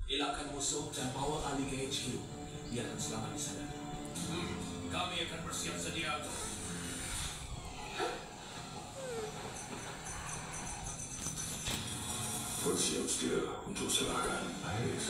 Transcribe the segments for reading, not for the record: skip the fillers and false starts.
Elakkan musuh dan bawa Ali ke HQ. Dia akan selamat di sana. Kami akan bersiap sedia. Bersiap sedia untuk serangan. Iris.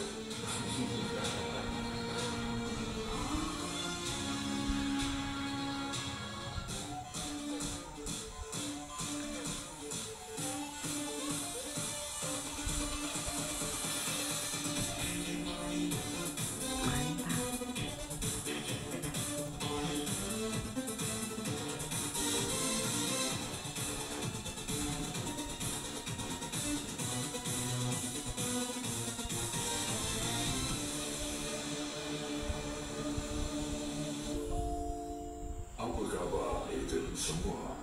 Apa khabar ejen semua?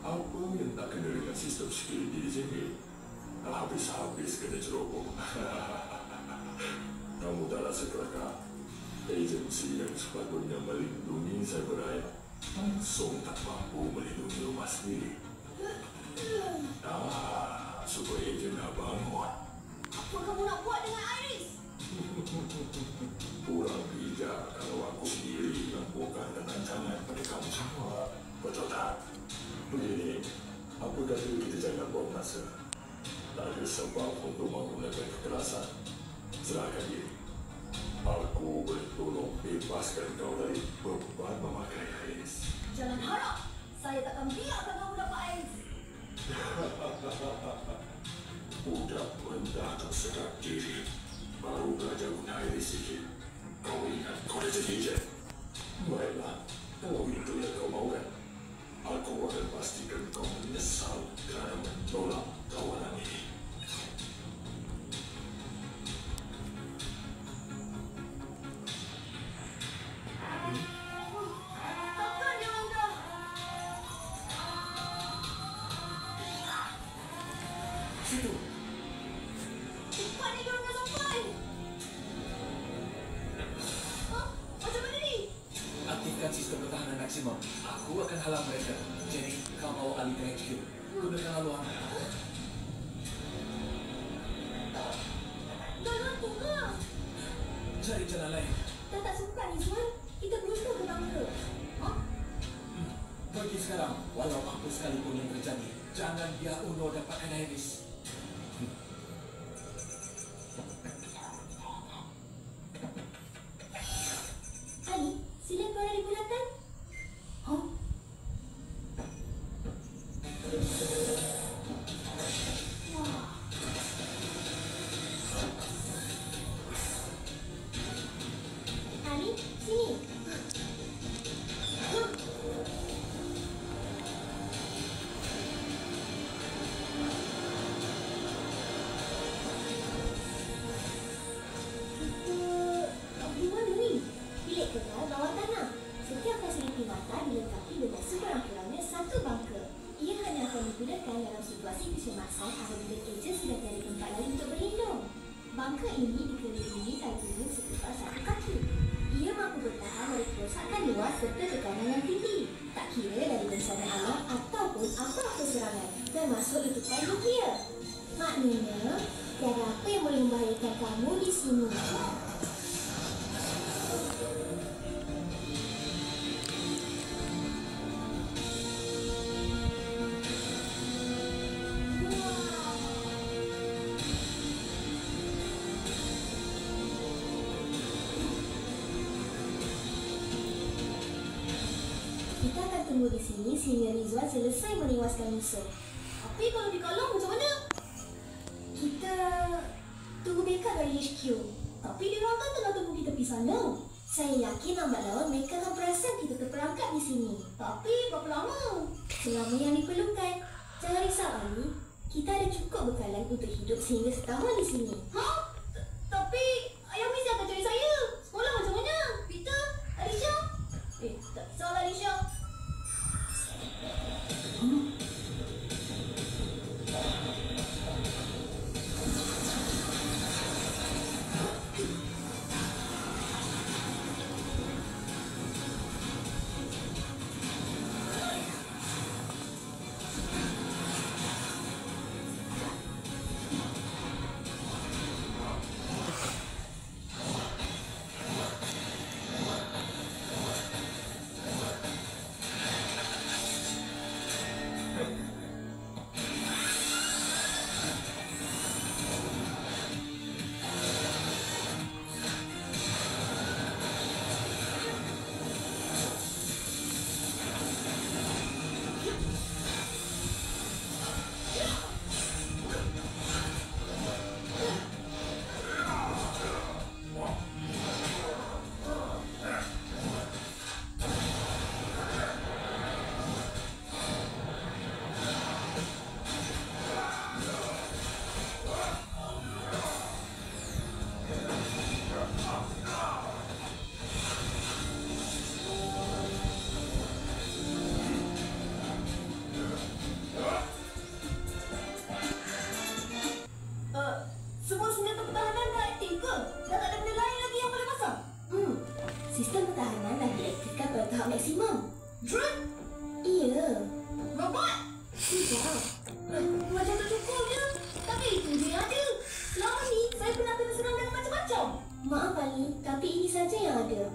Apa yang tak kena dengan sistem security di sini? Habis-habis kena ceroboh. Kamu tak rasa kelakar? Agensi yang sepatutnya melindungi cybercrime langsung tak mampu melindungi rumah sendiri. Supaya ejen dah bangun. Apa kamu nak buat dengan Iris? Kurang bijak kalau aku sendiri lakukan rancangan pada kamu semua. Betul tak? Begini, apa kata kita jangan buang masa? Tak ada sebab untuk menggunakan kekerasan. Serahkan diri. Aku boleh tolong bebaskan kau dari beban memakai Iris. Jangan harap. Saya takkan biarkan kamu dapat Iris. Budak rendah tersedap diri. Baru belajar guna Iris sikit. Kau ingat kau dah jadi ejen? Baiklah, kalau itu yang kau mahukan, aku akan pastikan kau menyesal kerana menolak tawanan ini. Takkan dia langgar. Situ. Cepat ni dia orang dah sampai. Macam mana ni? Aktifkan sistem pertahanan maksimum. Aku akan halang mereka. Jadi, kau bawa Ali ke HQ. Gunakan haluan. Dah ngantuk ke? Cari jalan lain. Dah tak sempat ni, Zuan. Kita berusaha ke bunker. Pergi sekarang. Walau apa sekalipun yang terjadi. Jangan biar Uno dapatkan Iris. Ali, sila kau ada di bulatan. Hah? Wah. Ali, sini. Huh. Kita pergi mana ni? Bilik kekal bawah tanah. Setiap fasiliti mata dilengkapi dengan sekurang-kurangnya satu bunker. Ia hanya akan digunakan dalam situasi kesemasa apabila ejen sudah tiada tempat lain untuk berlindung. Bunker ini dikelilingi talian sekitar satu kaki. Ia mampu bertahan dari kerosakan luas serta tekanan yang tinggi. Tak kira dari bencana alam ataupun apa-apa serangan, termasuk letupan nuklear. Maknanya, tiada apa yang boleh membahayakan kamu di sini. Kita akan tunggu di sini sehingga Rizwan selesai menewaskan musuh. Tapi kalau dikalong macam mana? Kita tunggu backup dari HQ. Tapi diorang kan tengah tunggu kita pergi sana. Saya yakin lambat laun mereka akan perasan kita terperangkap di sini. Tapi berapa lama? Selama yang diperlukan. Jangan risau Ali. Kita ada cukup bekalan untuk hidup sehingga setahun di sini. Tapi ayah mesti akan cari saya. Sekolah macam mana? Peter? Alicia? Tak salah Alicia.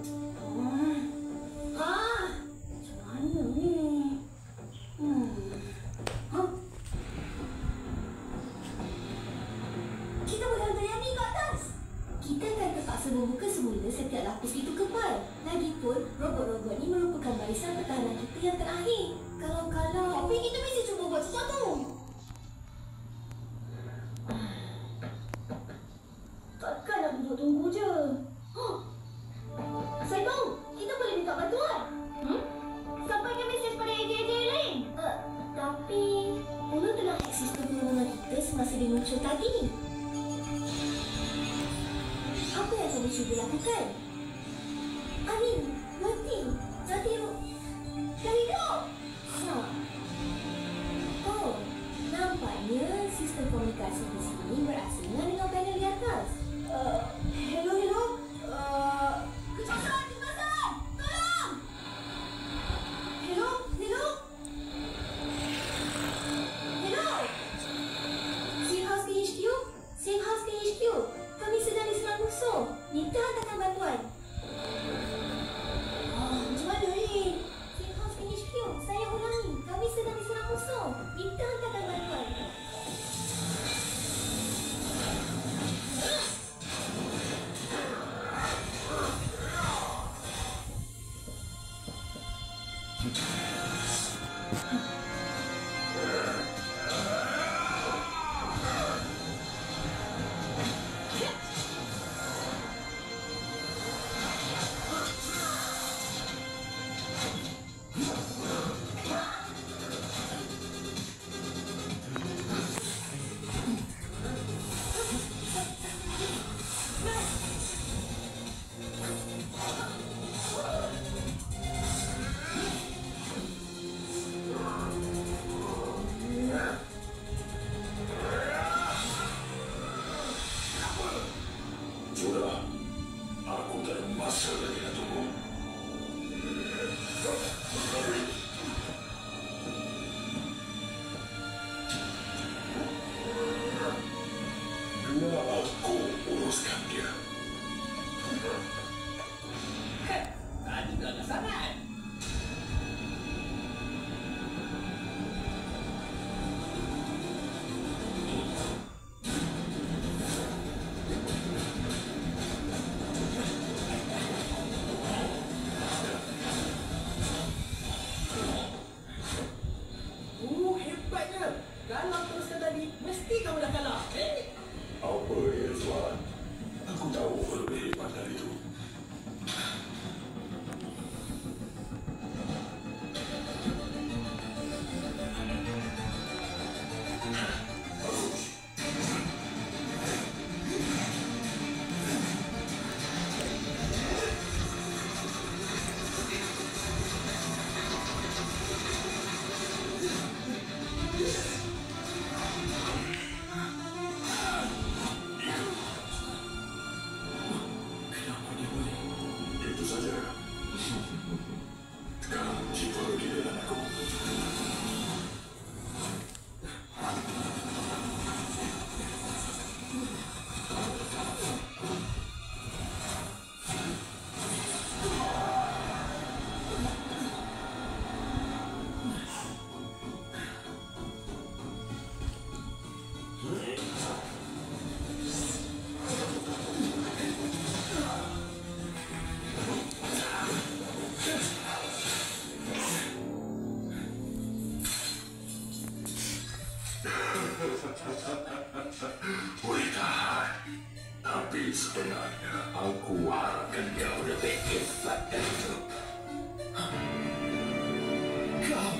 Macam mana ni? Kita boleh berani ke atas? Kita akan terpaksa membuka semula setiap lapis itu kebal. Lagipun, robot-robot ni merupakan barisan pertahanan kita yang terakhir. Kalau... Tapi kita mesti cuba buat sesuatu. Takkan nak duduk tunggu je. Saya tahu, kita boleh minta bantuan. Sampaikan mesej pada AJ-AJ lain. Tapi, Ulu telah hack sistem penolongan kita semasa dia muncul tadi. Apa yang kami cuba lakukan? Amin, mati dah hidup. Oh, nampaknya sistem komunikasi di sini berasingan dengan panel di atas. Hello. Kecemasan! Tolong! Hello? Safe House ke HQ? Kami sedang diserang musuh. Nita hantarkan bantuan. Macam mana ni? Safe House ke HQ? Saya ulangi. Kami sedang diserang musuh. Nita hantarkan bantuan. Boleh tahan. Tapi sebenarnya aku harapkan kau lebih hebat dari itu. Kau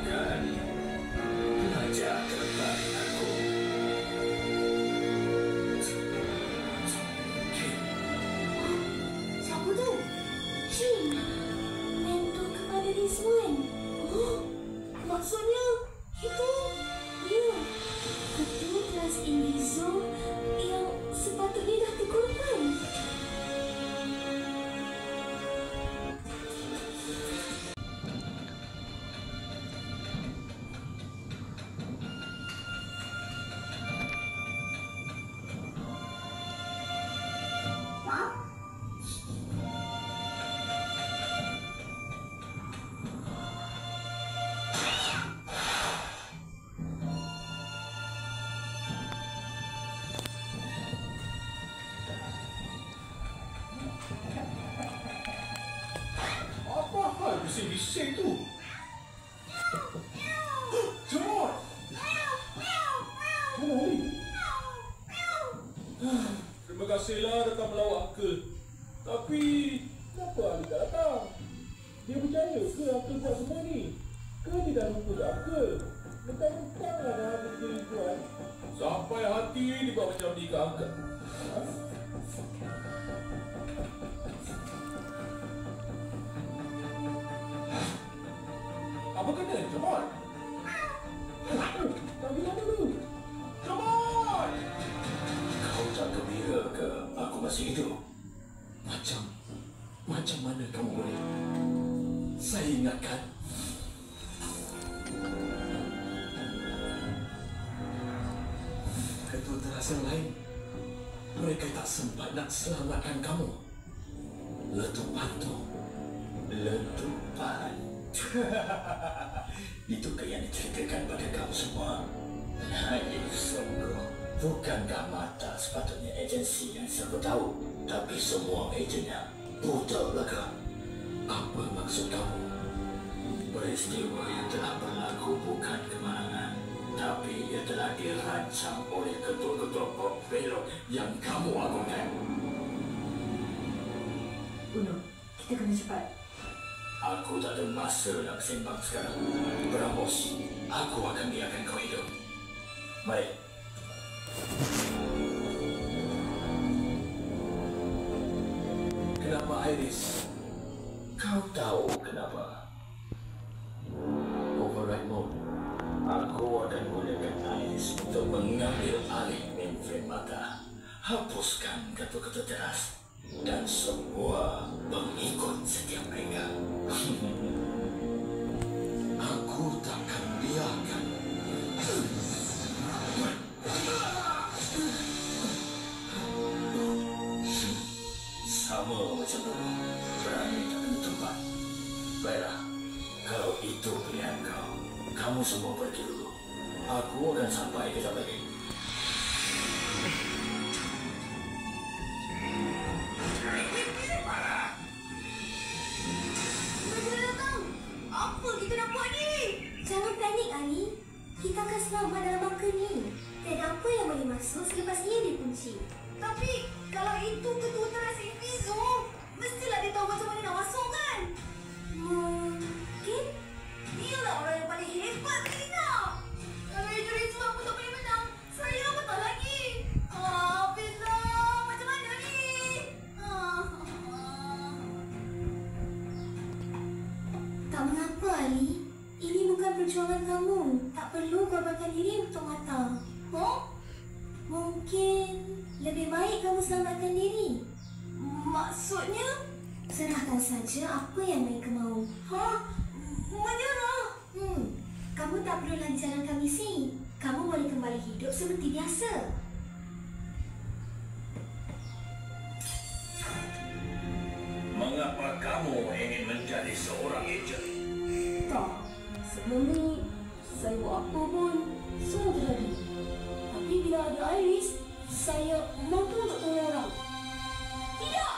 kan pelajar terbaik aku. Siapa tu? Shin, mentor kepada Rizwan. Maksudnya itu dia, ketua kelas Indizo yang sepatutnya dah terkorban. masih di situ. John! Mana Ali? Terima kasihlah datang melawat Uncle. Tapi, kenapa Ali tak datang? Dia percaya ke Uncle buat semua ni? Ke dia dah lupa dah Uncle? Mentang-mentang lah dah habis diri tuan. Sampai hati dibuat macam ni ke Uncle. Ha? Apa kena? Jamal? Tak bilang dulu. Jamal! Kau tak gembira ke aku masih hidup? Macam mana kamu boleh? Saya ingatkan. Ketua teras yang lain, mereka tak sempat nak selamatkan kamu. Letupan tu. Letupan. Itu yang diceritakan pada kamu semua. Hanya sungguh. Bukankah mata sepatutnya agensi yang serba tahu, tapi semua ejennya buta belaka. Apa maksud kamu? Peristiwa yang telah berlaku bukan kemalangan, tapi ia telah dirancang oleh ketua-ketua pop belok yang kamu agungkan. Uno, kita kena cepat. Aku tak ada masa nak sembang sekarang. Berambos, aku akan biarkan kau hidup. Mari. Kenapa Iris? Kau tahu kenapa? Override mode. Aku akan gunakan Iris untuk mengambil alih mainframe mata. Hapuskan ketua-ketua teras dan semua pengikut setia mereka. Aku takkan biarkan. Sama macam dulu, berani tak kena tempat. Baiklah, kalau itu pilihan kau, kamu semua pergi dulu. Aku akan sampai kejap lagi. Apa kita nak buat ni? Jangan panik, Ali. Kita akan selamat dalam bunker ni. Tiada apa yang boleh masuk selepas ia dikunci. Tapi, kalau itu ketua teras Invizo, mestilah dia tahu macam mana nak masuk kan? Mungkin? Dialah orang yang paling hebat kita. Kalau itu aku tak boleh menang, saya apa tak lagi? Habislah. Macam mana ni? Tak mengapa, Ali. Ini bukan perjuangan kamu. Tak perlu korbankan diri untuk mata. Mungkin lebih baik kamu selamatkan diri. Maksudnya? Serahkan saja apa yang mereka mahu. Menyerah? Kamu tak perlu lagi jalankan misi. Kamu boleh kembali hidup seperti biasa. Mengapa kamu ingin menjadi seorang ejen? Tak, sebelum ni saya buat apa pun semua terjadi. Tapi bila ada Iris, saya mampu untuk tolong orang. Tidak!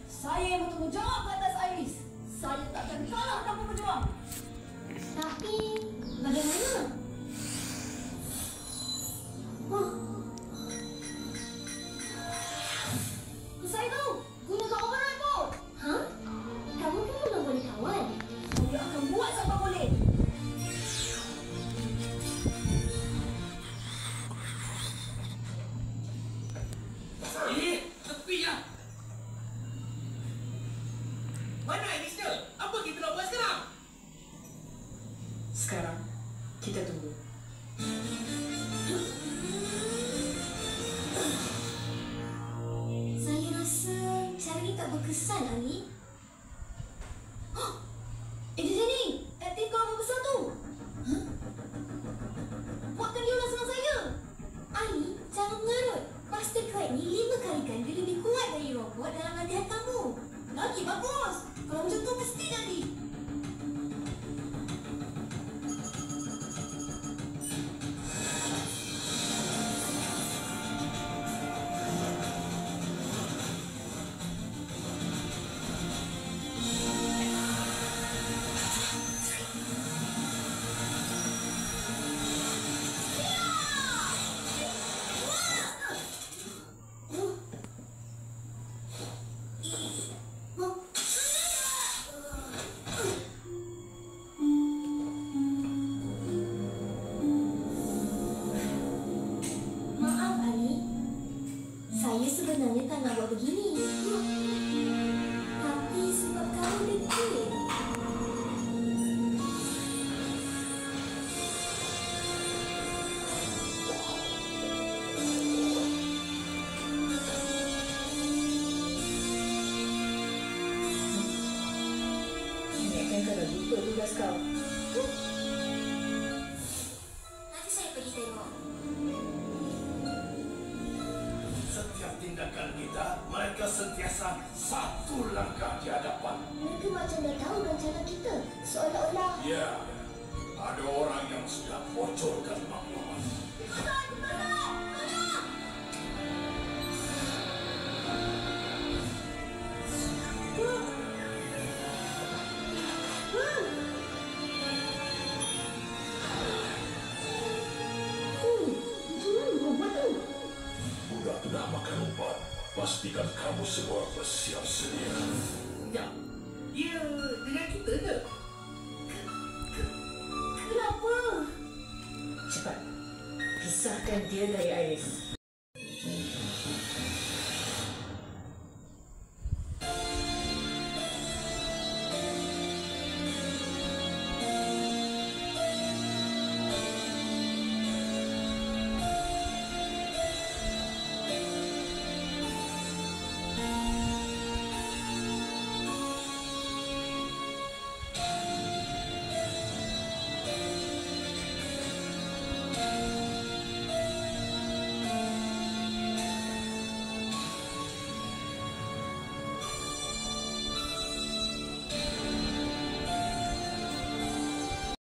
Saya yang bertanggungjawab ke atas Iris. Saya takkan kalah tanpa berjuang. Tapi, bagaimana? Saya tahu, gunakan override mode. Kamu pun memang boleh kawan. Saya akan buat sampai boleh. Tepilah! Mana Iris dia? Apa kita nak buat sekarang? Sekarang, kita tunggu. Saya rasa cara ni tak berkesan, Ali. Ejen ni, aktif kau apa besar tu? Buatkan dia ulang senang saya. Ali, jangan mengarut. Master Crack ni 5 kali ganda lebih kuat dari robot dalam latihan kamu. Lagi bagus. Kalau macam tu mesti jadi. sebenarnya tak nak buat begini. Tapi sebab kamu degil. Ingatkan kau dah lupa tugas kau. Nanti saya pergi tengok. Setiap tindakan kita, mereka sentiasa satu langkah di hadapan. Mereka macam dah tahu rencana kita. Seolah-olah... Ya, ada orang yang sudah bocorkan maklumat. Budak sudah makan obat. Pastikan kamu semua bersiap sedia. Ya, dia dengan kita ke? Kenapa? Cepat, pisahkan dia dari Iris.